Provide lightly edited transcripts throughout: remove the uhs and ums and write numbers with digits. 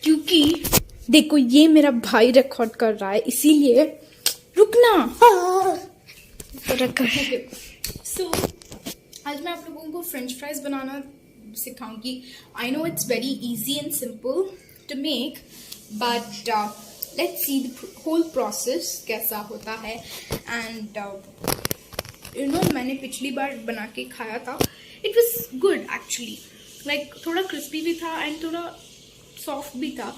क्योंकि देखो ये मेरा भाई रिकॉर्ड कर रहा है, इसीलिए रुकना। सो आज मैं आप लोगों को फ्रेंच फ्राइज बनाना सिखाऊंगी। I know it's very easy and simple to make, but let's see the whole process कैसा होता है। एंड यू नो मैंने पिछली बार बना के खाया था, it was good actually. Like थोड़ा क्रिस्पी भी था एंड थोड़ा सॉफ्ट भी था।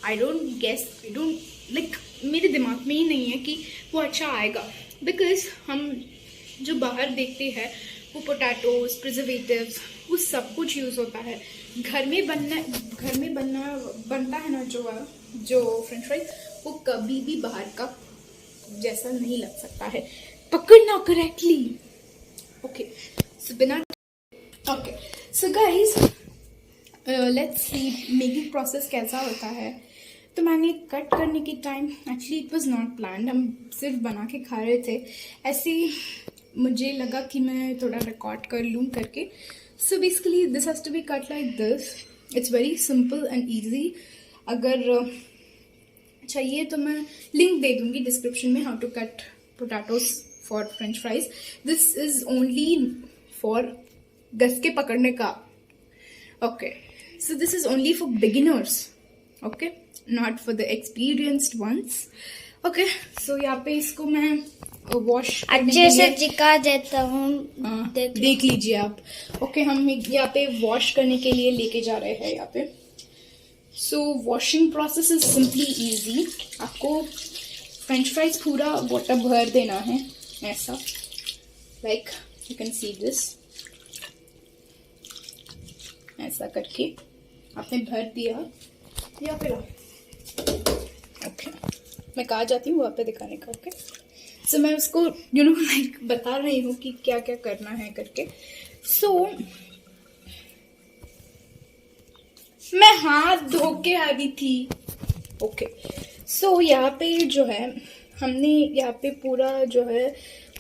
आई डोंट लाइक मेरे दिमाग में ही नहीं है कि वो अच्छा आएगा, बिकॉज हम जो बाहर देखते हैं वो पोटैटोज, प्रिजर्वेटिव्स, वो सब कुछ यूज़ होता है। घर में बनता है ना जो फ्रेंच फ्राइज, वो कभी भी बाहर का जैसा नहीं लग सकता है। पकड़ना correctly. Okay so guys let's see making process कैसा होता है। तो मैंने कट करने के time, actually it was not planned, हम सिर्फ बना के खा रहे थे। ऐसे ही मुझे लगा कि मैं थोड़ा रिकॉर्ड कर लूँ करके। So basically this has to be cut like this. It's very simple and easy. अगर चाहिए तो मैं लिंक दे दूँगी डिस्क्रिप्शन में, how to cut potatoes for French fries. This is only for घस के पकड़ने का। Okay so this is only for beginners, okay, not for the experienced ones. Okay so यहाँ पे इसको मैं वॉश अच्छे से चिका देता हूँ, देख लीजिए आप। ओके हम यहाँ पे वॉश करने के लिए लेके जा रहे हैं यहाँ पे। So washing process is simply easy. आपको फ्रेंच फ्राइज पूरा वाटर भर देना है ऐसा, like you can see this. ऐसा करके आपने भर दिया या फिर ओके मैं कहाँ जाती हूँ वहाँ पे दिखाने का। ओके सो मैं उसको यू नो लाइक बता रही हूँ कि क्या क्या करना है करके। सो मैं हाथ धो के आ गई थी। ओके सो यहाँ पे जो है हमने यहाँ पे पूरा जो है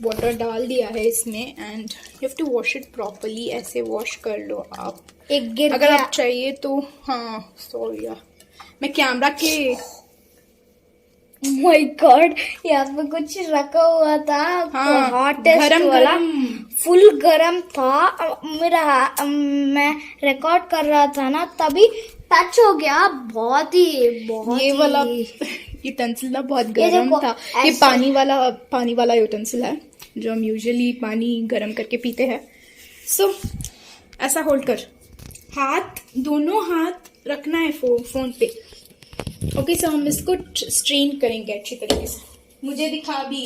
वाटर डाल दिया है इसमें, and you have to wash it properly. ऐसे वॉश कर लो आप, एक गिर अगर गया। आप चाहिए तो। हाँ सॉरी मैं कैमरा के माय गॉड, यहाँ पे कुछ रखा हुआ था। हाँ, हॉटेस्ट गरम वाला गरम। फुल गरम था। मैं रिकॉर्ड कर रहा था ना, तभी टच हो गया। बहुत ये वाला यूटेंसिल ना बहुत गर्म था। ये पानी वाला यूटेंसिल है जो हम यूजुअली पानी गर्म करके पीते हैं। सो ऐसा होल्ड कर, दोनों हाथ रखना है फोन पे। ओके सो हम इसको स्ट्रेन करेंगे अच्छी तरीके से। मुझे दिखा भी।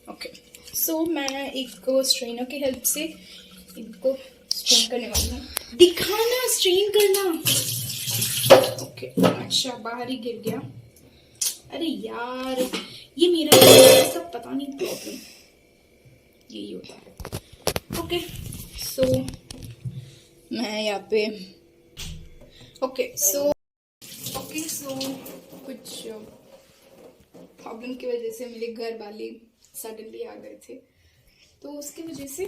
ओके सो मैं एक स्ट्रेनर की हेल्प से इनको स्ट्रेन करने वाली हूँ। दिखाना, स्ट्रेन करना। ओके अच्छा बाहर ही गिर गया। अरे यार ये मेरा सब पता नहीं प्रॉब्लम यही होता है। ओके सो मैं यहाँ पे ओके सो कुछ प्रॉब्लम की वजह से मेरे घर वाले सडनली आ गए थे, तो उसकी वजह से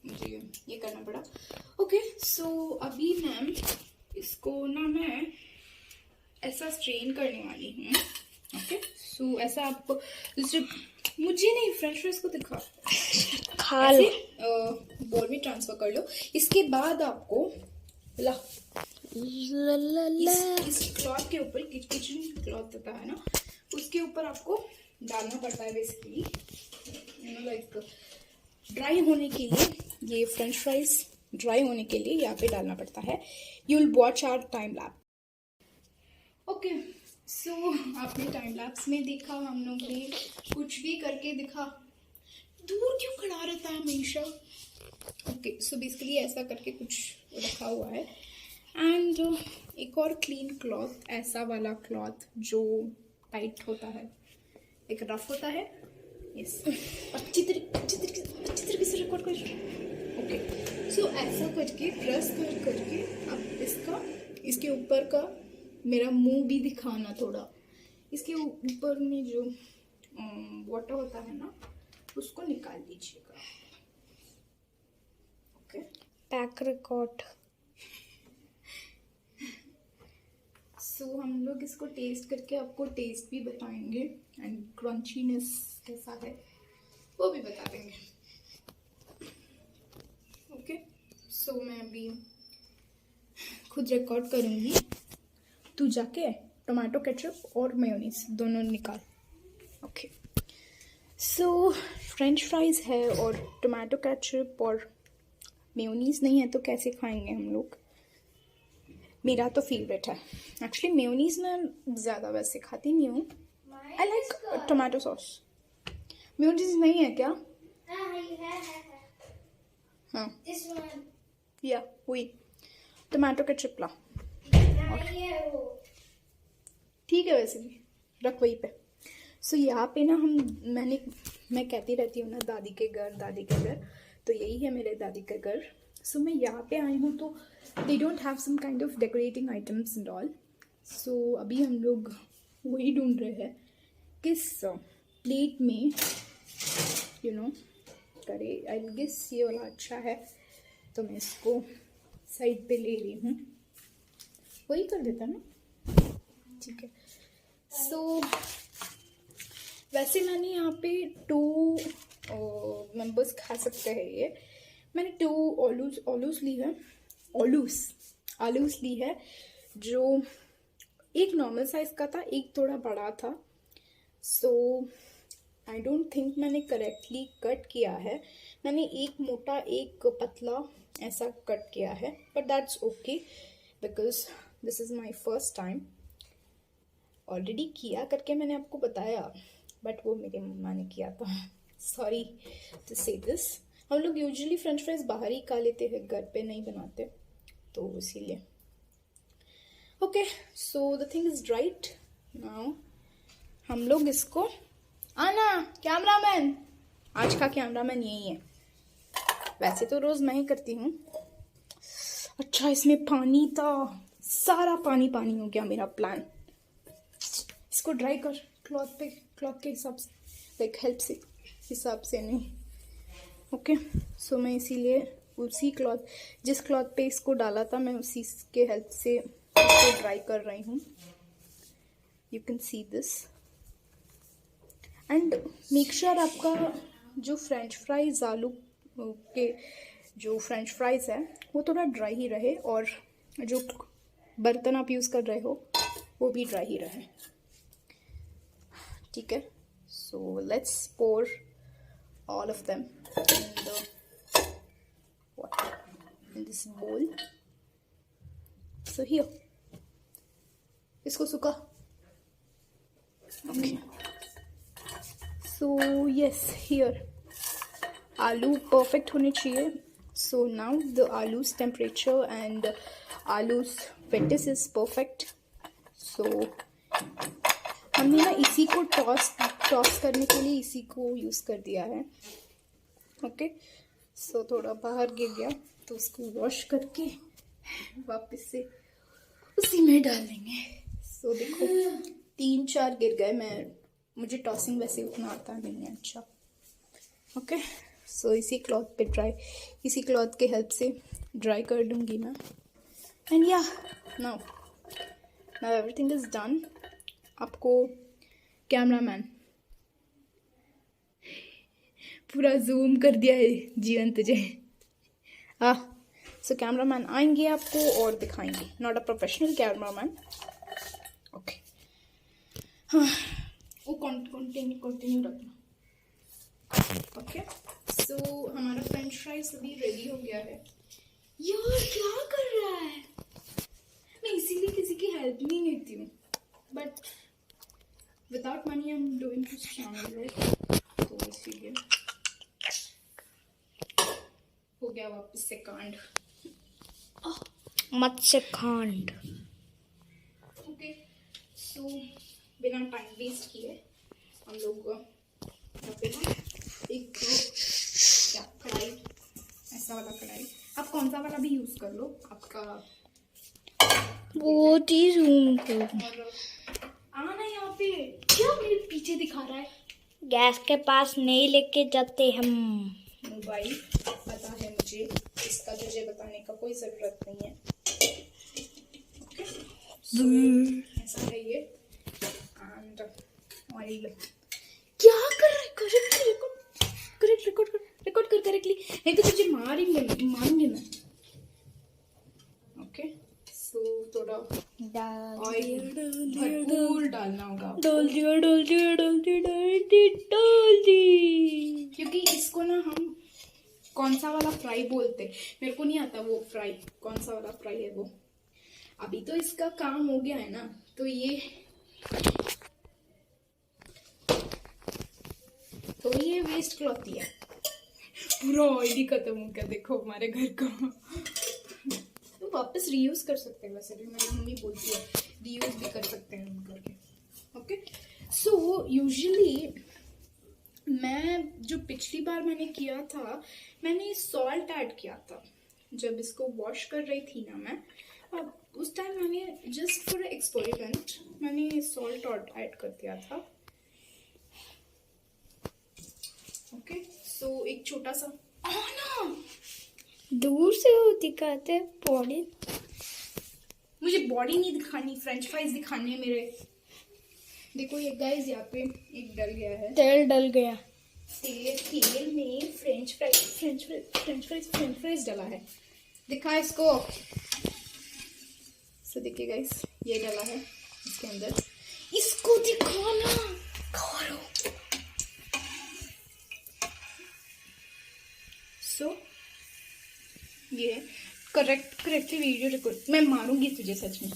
मुझे ये करना पड़ा। ओके सो अभी मैम इसको ना मैं ऐसा स्ट्रेन करने वाली हूँ। ओके सो ऐसा आपको मुझे नहीं, फ्रेंच फ्राइज को दिखा खा लो। बोल में ट्रांसफर कर लो। इसके बाद आपको इस क्लॉथ के ऊपर, किचन क्लॉथ होता है ना, उसके ऊपर आपको डालना पड़ता है basically, you know like dry होने के लिए। ये फ्रेंच फ्राइज ड्राई होने के लिए यहाँ पे डालना पड़ता है। You will watch our time lapse. Okay so आपने टाइम लैप्स में देखा हम लोग ने कुछ भी करके दिखा। दूर क्यों खड़ा रहता है हमेशा। ओके सो बेसिकली ऐसा करके कुछ रखा हुआ है। एंड एक और क्लीन क्लॉथ, ऐसा वाला क्लॉथ जो टाइट होता है, एक रफ होता है। यस अच्छी तरीके से रिकॉर्ड कर। ओके सो ऐसा करके प्रेस करके आप इसके ऊपर का मेरा मुंह भी दिखाना थोड़ा। इसके ऊपर में जो वाटर होता है ना, उसको निकाल दीजिएगा। Pack record. सो हम लोग इसको टेस्ट करके आपको टेस्ट भी बताएंगे एंड क्रंचीनेस कैसा है वो भी बता देंगे। ओके, सो मैं अभी खुद रिकॉर्ड करूँगी, तू जाके टोमेटो केचप और मेयोनीज दोनों निकाल। ओके, सो फ्रेंच फ्राइज़ है और टोमेटो केचप और मेयोनीज नहीं है तो कैसे खाएंगे हम लोग। मेरा तो फेवरेट है एक्चुअली, मेयोनीज मैं ज़्यादा वैसे खाती नहीं हूँ। I like tomato sauce. Mayonnaise नहीं है क्या? हाँ, या वही टोमेटो केचप ला। ठीक है, वैसे भी रख वहीं पे। सो यहाँ पे ना मैं कहती रहती हूँ ना दादी के घर, तो यही है मेरे दादी का घर। सो मैं यहाँ पे आई हूँ तो they don't have some kind of decorating items and all. So अभी हम लोग वही ढूंढ रहे हैं किस प्लेट में करे। आई गेस ये वाला अच्छा है तो मैं इसको साइड पे ले रही हूँ। वही कर देता ना, ठीक है। सो वैसे मैंने यहाँ पे 2 मेंबर्स खा सकते हैं ये। मैंने 2 आलूस ली है जो एक नॉर्मल साइज़ का था, एक थोड़ा बड़ा था। सो आई डोंट थिंक मैंने करेक्टली कट किया है। मैंने एक मोटा एक पतला ऐसा कट किया है, but that's okay because this is my first time. Already किया करके मैंने आपको बताया, बट वो मेरी मम्मा ने किया था। सॉरी टू से दिस। हम लोग यूजुअली फ्रेंच फ्राइज बाहर ही खा लेते हैं, घर पे नहीं बनाते, तो इसीलिए। Okay, so the thing is right now. हम लोग इसको आना कैमरामैन, आज का कैमरामैन यही है। वैसे तो रोज मैं ही करती हूँ। अच्छा, इसमें पानी था, सारा पानी हो गया मेरा प्लान। इसको ड्राई कर क्लॉथ के हिसाब से, लाइक हेल्प से हिसाब से नहीं। ओके, सो मैं इसीलिए उसी जिस क्लॉथ पे इसको डाला था मैं उसी के हेल्प से इसको ड्राई कर रही हूँ। You can see this and make sure आपका जो फ्रेंच फ्राइज आलू के जो फ्रेंच फ्राइज है वो थोड़ा ड्राई ही रहे, और जो बर्तन आप यूज़ कर रहे हो वो भी ड्राई ही रहे, ठीक है। So let's pour all of them in this bowl. So here, इसको सुखा। Okay. So yes, here आलू perfect होने चाहिए। So now the आलू's temperature and आलू's wetness is perfect. So हमने ना इसी को टॉस करने के लिए इसी को यूज़ कर दिया है। ओके, सो थोड़ा बाहर गिर गया तो उसको वॉश करके वापस से उसी में डाल देंगे। सो देखो 3-4 गिर गए। मुझे टॉसिंग वैसे उतना आता नहीं है। अच्छा, ओके, सो इसी क्लॉथ के हेल्प से ड्राई कर दूंगी मैं। एंड या नाउ एवरीथिंग इज डन। आपको कैमरामैन पूरा जूम कर दिया है जीवन तुझे। सो कैमरामैन आएंगे आपको और दिखाएंगे, not a professional cameraman. Okay, हाँ, वो कंटिन्यू रखना। ओके, सो हमारा फ्रेंच फ्राइज अभी रेडी हो गया है। यार क्या कर रहा है? मैं इसीलिए किसी की हेल्प नहीं लेती हूँ, but without money I am doing this channel, right? तो इसीलिए हो गया वापस से कांड। मत्स्य कांड। ओके, सो बिना टाइम वेस्ट किए हम लोग यहाँ पे ना एक क्या कढ़ाई, ऐसा वाला कढ़ाई, आप कौन सा वाला भी यूज कर लो आपका। वो चीज को और आना यहाँ पे, क्या मेरे पीछे दिखा रहा है? गैस के पास नहीं लेके जाते हम। मोबाइल पता है मुझे, इसका तुझे बता का कोई ज़रूरत नहीं है। ओके, ऐसा है ये। एंड ऑयल क्या कर रहा है? करेक्ट रिकॉर्ड कर करेक्टली, नहीं तो तुझे मारेंगे ना। ओके, सो थोड़ा ऑयल भरपूर डालना होगा आपको। डाल दी। क्योंकि इसको ना हम कौन सा वाला फ्राई बोलते, मेरे को नहीं आता वो फ्राई, कौन सा वाला फ्राई है वो। अभी तो इसका काम हो गया है ना, तो ये वेस्ट क्लॉथ ही है। पूरा ऑयल ही खत्म हो गया, देखो हमारे घर का। तो वापस रीयूज कर सकते हैं, वैसे भी मेरी मम्मी बोलती है रीयूज भी कर सकते हैं हम करके। ओके, सो यूजुअली मैं जो पिछली बार मैंने किया था, मैंने सॉल्ट ऐड किया था जब इसको वॉश कर रही थी ना मैं। अब उस टाइम मैंने जस्ट फॉर एक्सपेरिमेंट मैंने सॉल्ट ऐड कर दिया था। ओके, सो एक छोटा सा ना दूर से वो दिखाते बॉडी। मुझे बॉडी नहीं दिखानी, फ्रेंच फ्राइज दिखाने हैं मेरे। देखो ये गाइस, यहाँ पे एक डल गया है, तेल डल गया। तेल में फ्रेंच फ्राइज डला है। दिखा इसको। सो देखिए गाइस, ये डला है इसके अंदर, इसको दिखाना। सो ये करेक्टली वीडियो रिकॉर्ड। मैं मारूंगी तुझे सच में।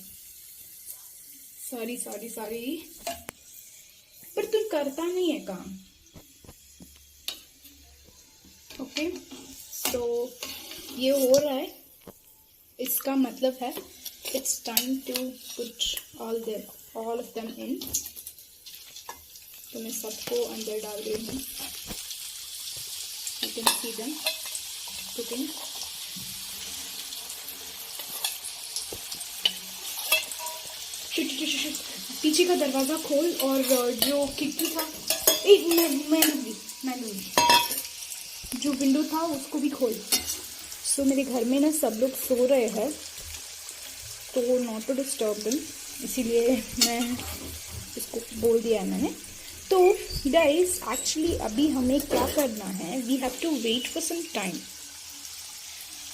सॉरी, पर तू करता नहीं है काम। ओके, सो ये हो रहा है, इसका मतलब है it's time to put all of them in. तो मैं सबको अंदर डाल रही हूँ। You can see them cooking. पीछे का दरवाजा खोल, और जो खिड़की था, मैं लूंगी, जो विंडो था उसको भी खोल। सो मेरे घर में ना सब लोग सो रहे हैं, तो नॉट टू डिस्टर्ब देम, इसीलिए मैं इसको बोल दिया है मैंने। तो गाइस, एक्चुअली अभी हमें क्या करना है, we have to wait for some time.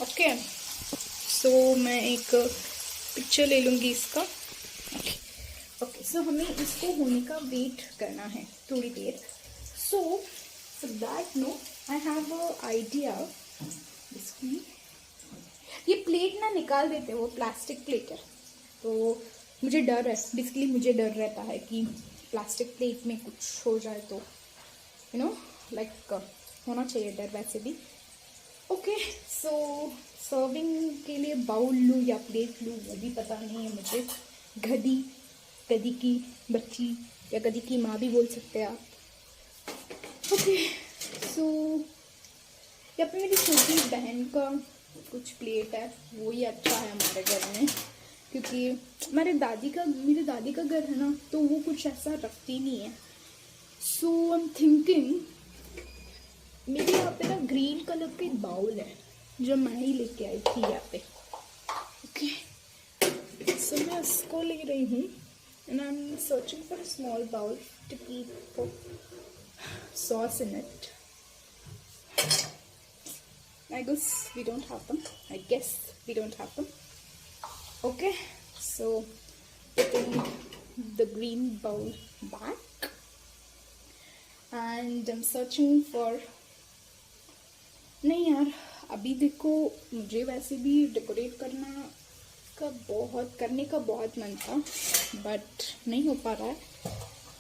Okay, so मैं एक पिक्चर ले लूँगी इसका। ओके, सो हमें इसको होने का वेट करना है थोड़ी देर। So for that no I have a idea. Basically ये प्लेट ना निकाल देते, वो प्लास्टिक प्लेट है, तो मुझे डर है, बेसिकली मुझे डर रहता है कि प्लास्टिक प्लेट में कुछ हो जाए तो यू नो लाइक होना चाहिए डर वैसे भी। ओके, सो सर्विंग के लिए बाउल लूँ या प्लेट लूँ वो भी पता नहीं है मुझे। गधी की बच्ची या गधी की माँ भी बोल सकते हैं आप। ओके, सो यहाँ पे मेरी छोटी बहन का कुछ प्लेट है, वो ही अच्छा है हमारे घर में, क्योंकि मेरे दादी का घर है ना, तो वो कुछ ऐसा रखती नहीं है। सो आई एम थिंकिंग मेरे यहाँ पे ना ग्रीन कलर का एक बाउल है जो मैं ही लेके आई थी यहाँ पे। ओके, सो मैं उसको ले रही हूँ, and I am searching for a small bowl to keep sauce in it. I guess we don't have them. Okay, so putting the green bowl back, and I'm searching for, नहीं यार, अभी देखो मुझे वैसे भी डेकोरेट करने का बहुत मन था, बट नहीं हो पा रहा है,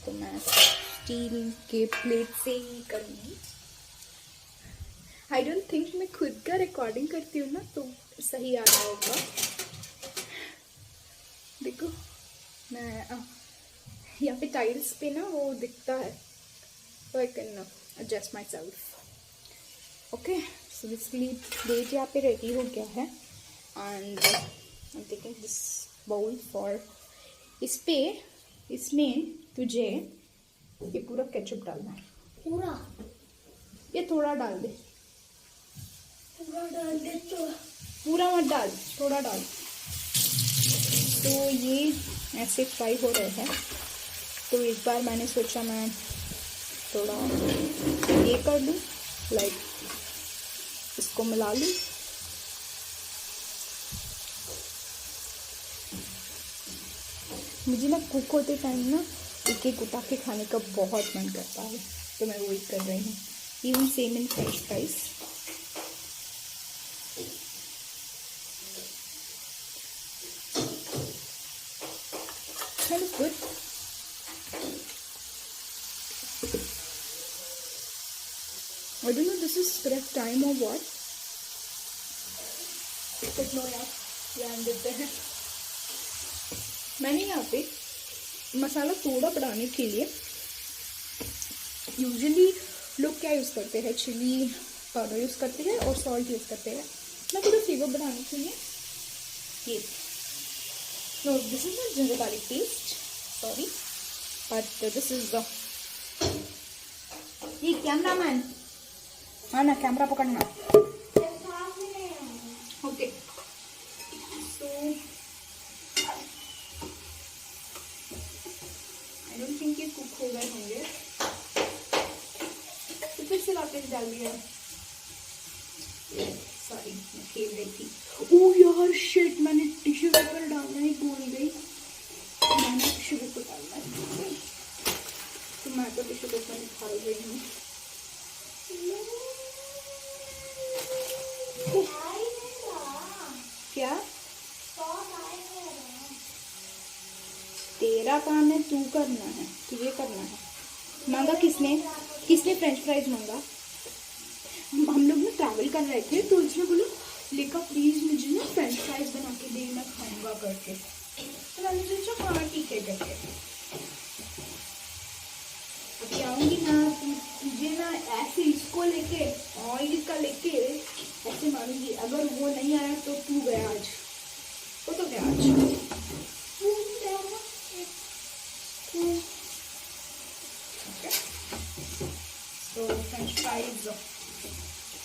तो मैं स्टील के प्लेट से ही करूँगी। आई डोंट थिंक मैं खुद का रिकॉर्डिंग करती हूँ ना तो सही आ रहा होगा। देखो मैं यहाँ पे टाइल्स पे ना वो दिखता है, तो I can adjust myself. Okay, so basically plate यहाँ पे रेडी हो गया है, and I am taking this bowl for, इसमें तुझे ये पूरा केचप डालना है। पूरा? ये थोड़ा डाल दे। पूरा डाल दे तो पूरा मत डाल, थोड़ा डाल। तो ये ऐसे फ्राई हो रहे हैं, तो एक बार मैंने सोचा मैं थोड़ा ये कर लूँ, लाइक इसको मिला लूँ। मुझे ना कुक होते टाइम ना एक एक उठा के खाने का बहुत मन करता है, तो मैं वही कर रही हूँ। Even same in French fries. That is good. I don't know this is correct time or what. But no यार, ध्यान देते हैं। मैंने यहाँ पे मसाला थोड़ा बढ़ाने के लिए यूजुअली लोग क्या यूज़ करते हैं, चिली पाउडर यूज़ करते हैं और सॉल्ट यूज़ करते हैं। मैं थोड़ा फ्लेवर बढ़ाने के लिए ये, no this is not ginger garlic paste, sorry, but this is the, ये कैमरामैन, हाँ ना कैमरा पकड़ना। Okay so I don't think ये कुक हो गए होंगे, तो फिर से वापस डाल दिया। सॉरी मैं खेल रही थी। ओह यार शिट, मैंने टिश्यू पेपर डालना ही भूल गई। मैंने टिश्यू पेपर डालना ही भूल गई, तो मैं तो टिश्यू पेपर निकाल रही हूँ। क्या तेरा काम है, तू करना है, तुझे करना है। मांगा किसने, किसने फ्रेंच फ्राइज मांगा? हम लोग ना ट्रैवल कर रहे थे, तो उसने बोला लेका प्लीज मुझे ना फ्रेंच फ्राइज बना के दे, मैं खाऊंगा करके। तो मैंने सोचा हाँ ठीक है करके। अभी आऊंगी ना, तुझे ना ऐसे इसको लेके ऑयल का लेके ऐसे मारूंगी। अगर वो नहीं आया तो तू गया आज, वो तो गया आज। तो फ्रेंच फ्राइज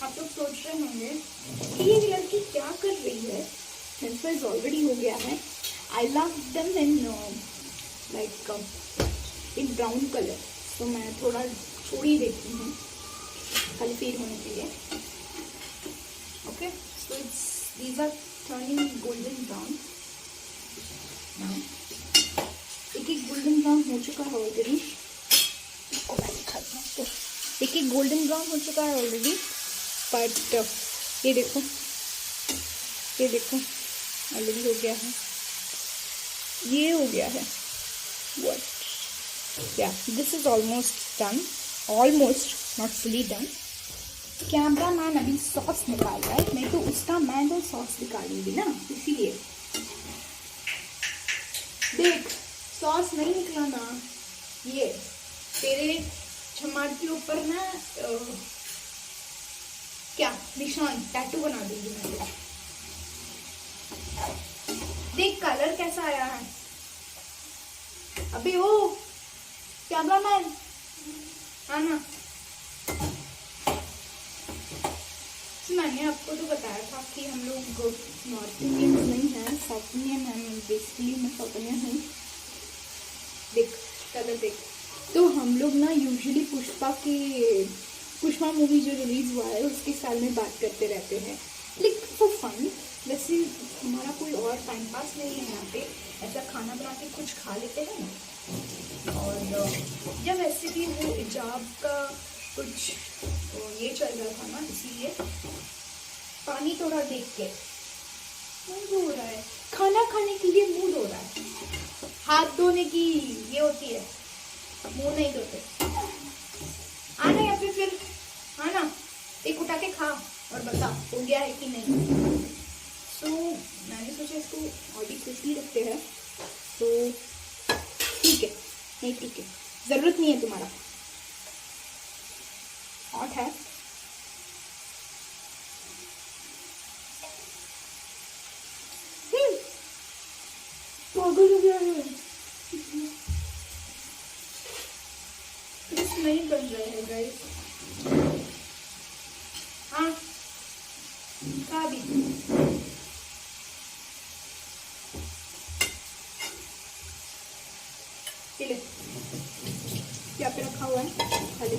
आप लोग सोच रहे होंगे कि ये लड़की क्या कर रही है। फ्रेंच फ्राइज ऑलरेडी हो गया है। I love them in like in brown colour, तो मैं थोड़ा छोड़ ही देती हूँ खाली फेड होने के लिए। Okay so it's these are turning golden brown. एक एक गोल्डन ब्राउन हो चुका है ऑलरेडी। एक एक गोल्डन ब्राउन हो चुका है ऑलरेडी, बट ये देखो, ये देखो ऑलरेडी हो गया है, ये हो गया है। व्हाट या this is almost done, almost not fully done. Camera man अभी सॉस निकाल रहा है, मैं तो उसका मैंगो सॉस निकालूंगी ना, इसीलिए। देख सॉस नहीं निकला ना, ये तेरे टमाटर के ऊपर ना क्या निशान टैटू बना दूंगी मैं तेरा। देख कलर कैसा आया है। अभी वो कैमरामैन आना। मैंने आपको तो बताया था कि हम लोग नॉर्थ इंडियन नहीं हैं, साउथ इंडियन हैं। बेसिकली मैं साउथ इंडियन हूँ। देख कलर देख। तो हम लोग ना यूजुअली पुष्पा मूवी जो रिलीज हुआ है उसके साल में बात करते रहते हैं, लाइक फॉर फन। वैसे हमारा कोई और टाइम पास नहीं है यहाँ पे, ऐसा खाना बना के कुछ खा लेते हैं ना। और जब वैसे भी वो हिजाब का कुछ ये चल रहा था ना, इसलिए पानी थोड़ा देख के मुँह धो रहा है। खाना खाने के लिए मुँह धो रहा है, हाथ धोने की ये होती है, मुंह नहीं धोते। आना या फिर आना, एक उठा के खा और बता हो गया है कि नहीं। तो मैंने सोचा इसको और भी क्रिस्पी रखते हैं, तो ठीक है। नहीं ठीक है, जरूरत नहीं है तुम्हारा। हॉट है। पागल हो गया है। नहीं बन रहे हैं गाइस। हाँ खा भी हुआ है खाली।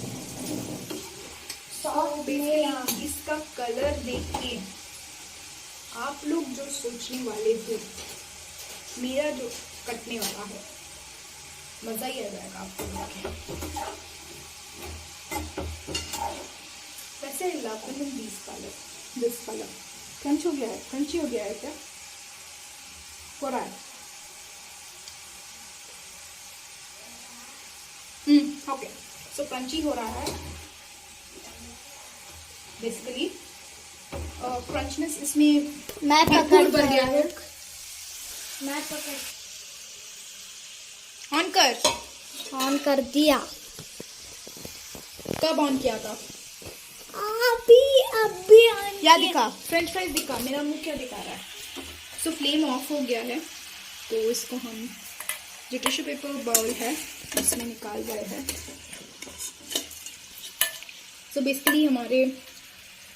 तो बेसिकली इसका कलर देख के आप लोग जो सोचने वाले हो, मेरा जो कटने वाला है मजा ही आ जाएगा आपको देख के। वैसे लापन दिस कलर क्रंच हो गया है, क्रंची हो गया है क्या? हो रहा है। ओके, सो क्रंची हो रहा है बेसिकली। क्रंचनेस इसमें मैं भरपूर भर गया है। मैं पकड़ ऑन कर दिया। कब ऑन किया था? अभी ऑन क्या दिखा? फ्रेंच फ्राइज दिखा? मेरा मुंह क्या दिखा रहा है? सो फ्लेम ऑफ हो गया है, तो इसको हम जो टिश्यू पेपर बाउल है उसमें निकाल रहे हैं। सो बेसिकली हमारे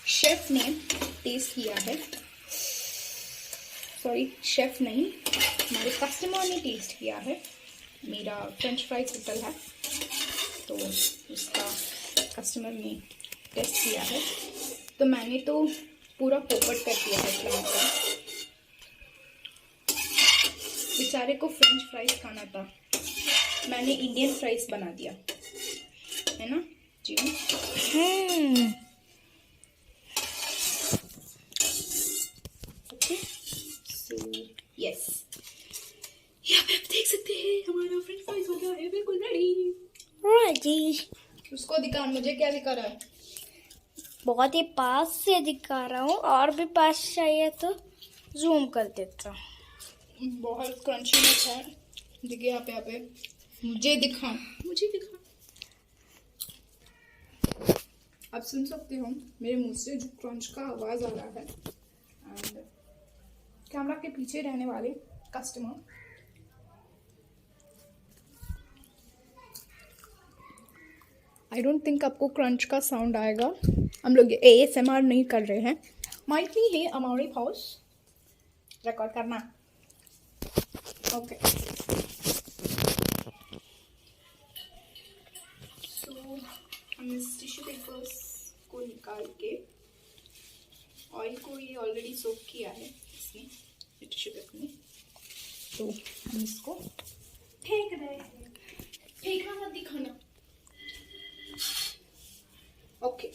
शेफ ने टेस्ट किया है, सॉरी शेफ नहीं, हमारे कस्टमर ने टेस्ट किया है। मेरा फ्रेंच फ्राइज होटल है, तो उसका कस्टमर ने टेस्ट किया है। तो मैंने तो पूरा पोपट कर दिया है फ्राइज का। बेचारे को फ्रेंच फ्राइज खाना था, मैंने इंडियन फ्राइज बना दिया है ना जी। ओके, सो यस, यहाँ पे आप देख सकते हैं हमारा फ्रेंच फ्राइज हो गया है बिल्कुल रेडी। उसको दिखा, मुझे क्या दिखा रहा है? बहुत ही पास से दिखा रहा हूँ, और भी पास चाहिए तो जूम कर देता हूँ। बहुत क्रंचीनेस है, देखिए यहाँ पे मुझे दिखा। आप सुन सकते हो मेरे मुंह से जो क्रंच का आवाज आ रहा है। एंड कैमरा के पीछे रहने वाले कस्टमर आई डोंट थिंक आपको क्रंच का साउंड आएगा। हम लोग ASMR नहीं कर रहे हैं, माइट भी है हमारे हाउस रिकॉर्ड करना। ओके, सो हम इस टिश्यू पेपर्स को निकाल के, ऑयल को ये ऑलरेडी सोक किया है इसमें टिश्यू पेपर में, तो हम इसको फेंक रहे हैं। फेंकना मत दिखाना। ओके,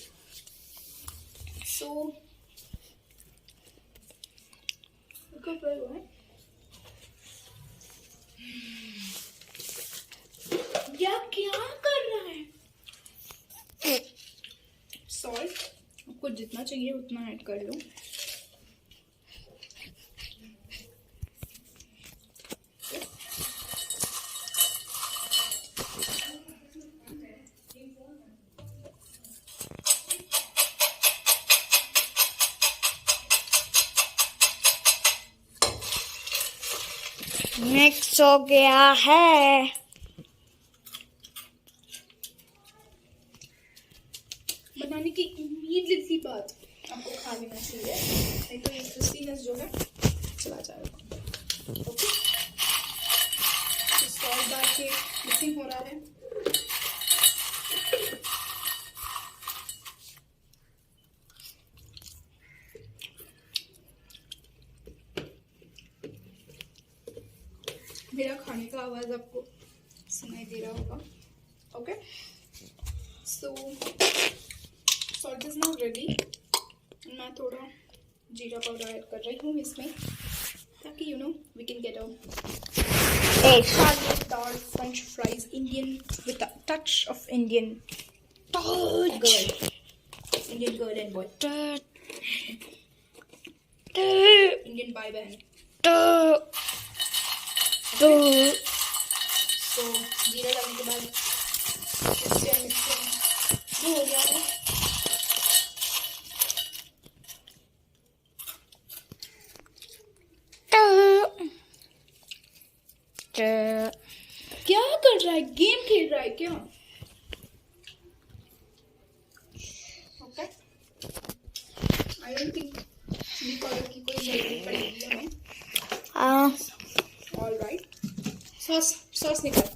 सो क्या कर रहा है? सॉल्ट आपको जितना चाहिए उतना ऐड कर लो। मिक्स हो गया है। बनाने की इमीडिएटली सी बात आपको खा लेना चाहिए, नहीं तो ये क्रिस्पीनेस जो है चला जाएगा। ओके, सॉल्ट डाल के मिक्सिंग हो रहा है। मेरा खाने का आवाज आपको सुनाई दे रहा होगा। Okay, so salt is now ready. मैं थोड़ा जीरा पाउडर ऐड कर रही हूँ इसमें, ताकि वी कैन गेट दाल French fries Indian with a touch of Indian girl and boy, Indian भाई बहन। तो जीरा डालने के बाद मिक्सिंग जो हो गया है, क्या कर रहा है? गेम खेल रहा है क्या? Okay, I don't think chilli powder की कोई जरूरत पड़ेगी हमें। ऑल राइट, सॉस निकाल।